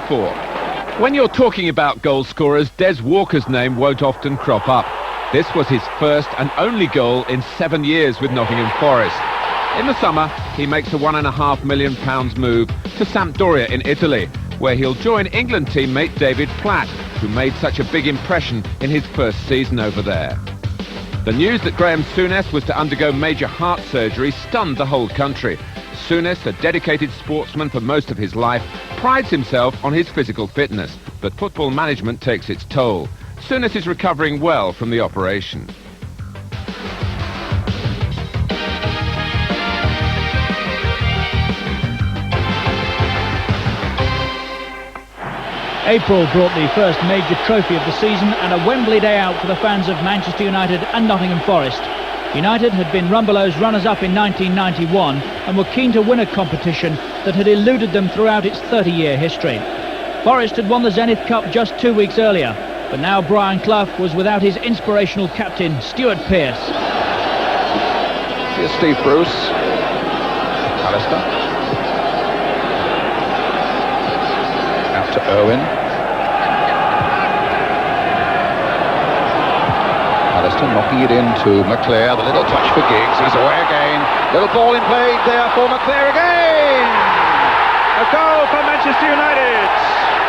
before. When you're talking about goal scorers, Des Walker's name won't often crop up. This was his first and only goal in 7 years with Nottingham Forest. In the summer, he makes a £1.5 million move to Sampdoria in Italy, where he'll join England teammate David Platt, who made such a big impression in his first season over there. The news that Graham Souness was to undergo major heart surgery stunned the whole country. Souness, a dedicated sportsman for most of his life, prides himself on his physical fitness, but football management takes its toll. Souness is recovering well from the operation. April brought the first major trophy of the season and a Wembley day out for the fans of Manchester United and Nottingham Forest. United had been Rumbelows runners-up in 1991 and were keen to win a competition that had eluded them throughout its 30-year history. Forest had won the Zenith Cup just 2 weeks earlier, but now Brian Clough was without his inspirational captain, Stuart Pearce. Here's Steve Bruce. Alistair. Out to Irwin. Alistair knocking it into McClare. The little touch for Giggs. He's away again. Little ball in play there for McClare again. A goal for Manchester United.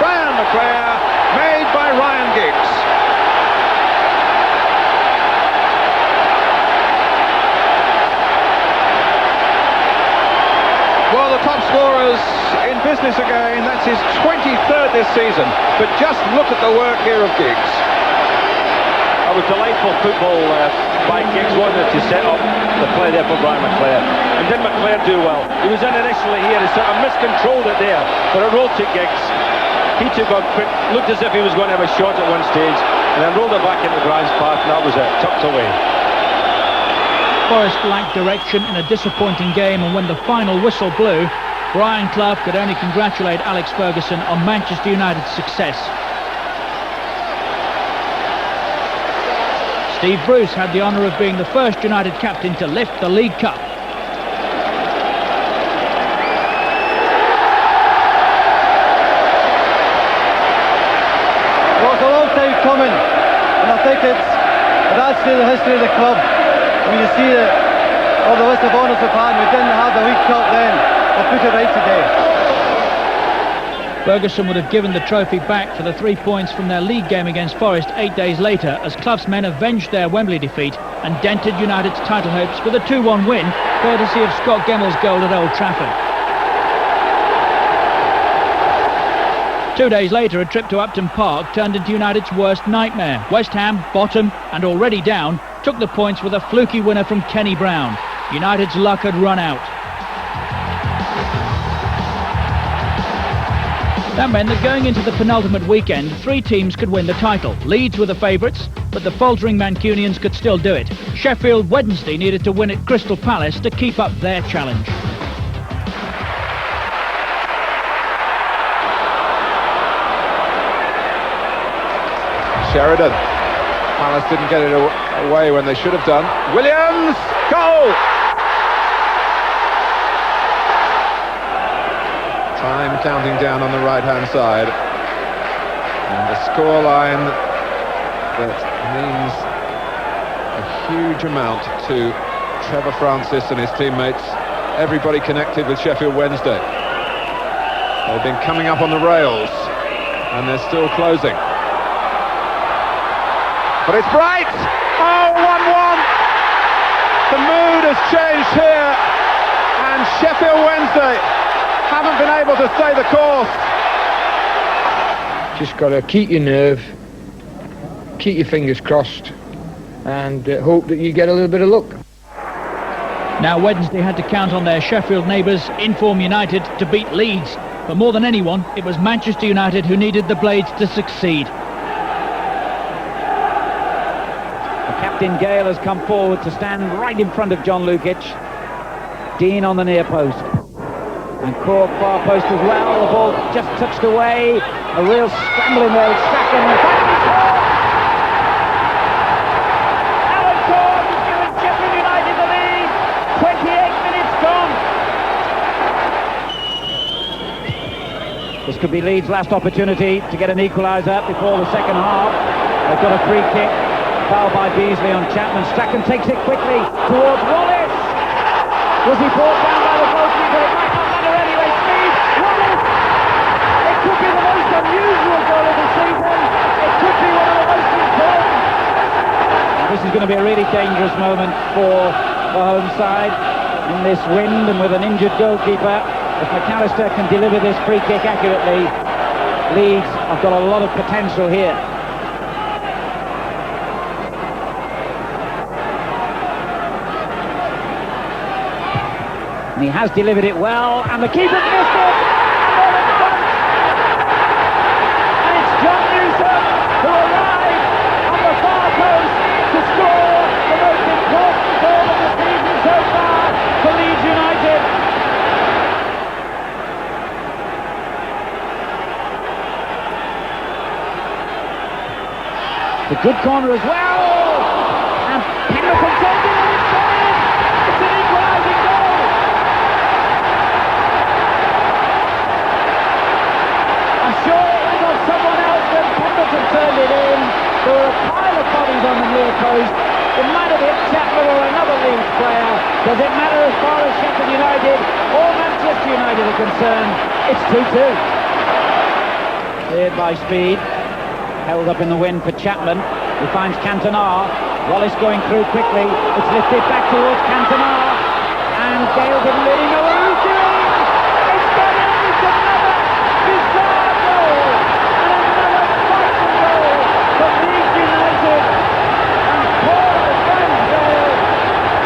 Brian McClare, made by Ryan Giggs. Well, the top scorers in business again. That's his 23rd this season. But just look at the work here of Giggs. It was delightful football by Giggs, wasn't it, to set up the play there for Brian McClare. And did McClare do well? He was in initially here, he sort of miscontrolled it there, but it rolled to Giggs. He took a quick, looked as if he was going to have a shot at one stage, and then rolled it back into Brian's path, and that was it, tucked away. Forest lacked direction in a disappointing game, and when the final whistle blew, Brian Clough could only congratulate Alex Ferguson on Manchester United's success. Steve Bruce had the honour of being the first United captain to lift the League Cup. Well, it's a long time coming, and I think it adds to the history of the club. When you see all the list of honours we've had, we didn't have the League Cup then. We'll put it right today. Ferguson would have given the trophy back for the 3 points from their league game against Forest 8 days later, as Clough's men avenged their Wembley defeat and dented United's title hopes with a 2-1 win, courtesy of Scott Gemmell's goal at Old Trafford. 2 days later, a trip to Upton Park turned into United's worst nightmare. West Ham, bottom and already down, took the points with a fluky winner from Kenny Brown. United's luck had run out. That meant that going into the penultimate weekend, 3 teams could win the title. Leeds were the favourites, but the faltering Mancunians could still do it. Sheffield Wednesday needed to win at Crystal Palace to keep up their challenge. Sheridan. Palace didn't get it away when they should have done. Williams! Goal! Time counting down on the right-hand side. And the scoreline that means a huge amount to Trevor Francis and his teammates, everybody connected with Sheffield Wednesday. They've been coming up on the rails, and they're still closing. But it's bright! Oh, 1-1! The mood has changed here, and Sheffield Wednesday haven't been able to stay the course. Just got to keep your nerve, keep your fingers crossed, and hope that you get a little bit of luck. Now Wednesday had to count on their Sheffield neighbours, Inform United, to beat Leeds. But more than anyone, it was Manchester United who needed the Blades to succeed. Captain Gale has come forward to stand right in front of John Lukic. Dean on the near post. And Cork far post as well. The ball just touched away. A real scrambling there with Saka. Alan Cork has given Sheffield United the lead. 28 minutes gone. The This could be Leeds' last opportunity to get an equaliser before the second half. They've got a free kick. Foul by Beasley on Chapman. Strachan takes it quickly towards Wallace. Was he brought down by the goalkeeper? It might not matter anyway. Speed. Wallace. It could be the most unusual goal of the season. It could be one of the most important. This is going to be a really dangerous moment for the home side in this wind and with an injured goalkeeper. If McAllister can deliver this free kick accurately, Leeds have got a lot of potential here. And he has delivered it well, and the keeper's missed it! And it's John Newsom who arrived on the far post to score the most important goal of the season so far for Leeds United. The good corner as well, and Penrith takes it, and it's gone in. It's an equalising goal. I'm sure it was on someone else when Penrith had turned it in. There were a pile of bodies on the near post. It might have hit Chapman or another Leeds player. Does it matter as far as Sheffield United or Manchester United are concerned? It's 2-2. Cleared by Speed. Held up in the wind for Chapman, who finds Cantona. Wallace going through quickly. It's lifted back towards Cantona, and Gale didn't really know what he was doing. It's gone in. It's another bizarre goal, and another frightening goal for Leeds United. And poor Frank Gale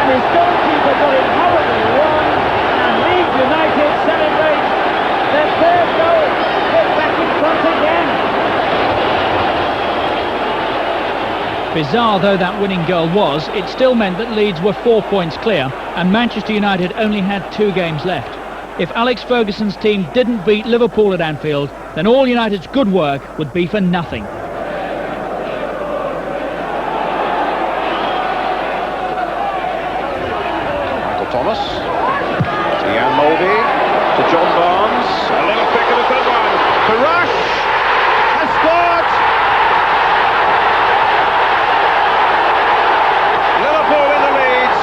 and his goalkeeper got it horribly wrong, and Leeds United celebrate their third goal. They're back in front again. Bizarre though that winning goal was, it still meant that Leeds were 4 points clear and Manchester United only had 2 games left. If Alex Ferguson's team didn't beat Liverpool at Anfield, then all United's good work would be for nothing. Michael Thomas to Jan Mulvey to John Barnes. A little quick of a good one. For Rush has scored. Liverpool in the lead.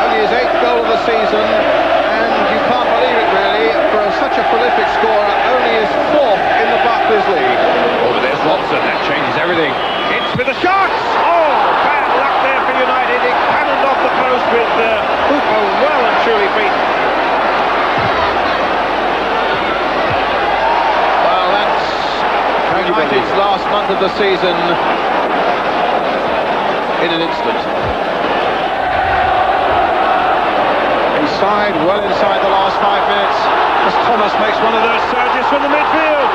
Only his 8th goal of the season, and you can't believe it really for such a prolific scorer. Only his 4th in the Barclays League. Oh, there's Watson. That changes everything. It's for the shots. Oh, bad luck there for United. It cannoned off the post with Hooper well and truly beaten. Well, that's United's last month of the season in an instant. Inside, well inside the last 5 minutes, as Thomas makes one of those surges from the midfield,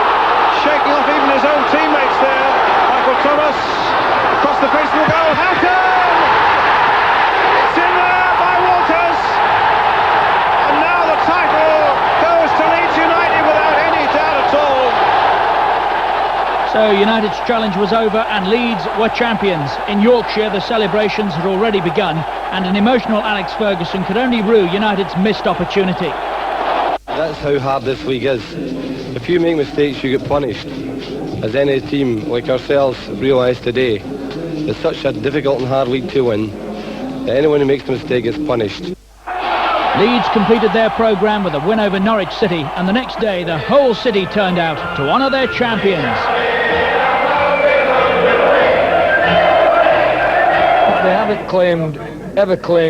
shaking off even his own teammates there. Michael Thomas across the face of the goal. Houghton! It's in there by Walters, and now the title goes to Leeds United without any doubt at all. So United's challenge was over and Leeds were champions. In Yorkshire the celebrations had already begun and an emotional Alex Ferguson could only rue United's missed opportunity. That's how hard this league is. If you make mistakes you get punished. As any team like ourselves realised today, it's such a difficult and hard league to win that anyone who makes a mistake gets punished. Leeds completed their programme with a win over Norwich City and the next day the whole city turned out to honour their champions. They haven't ever claimed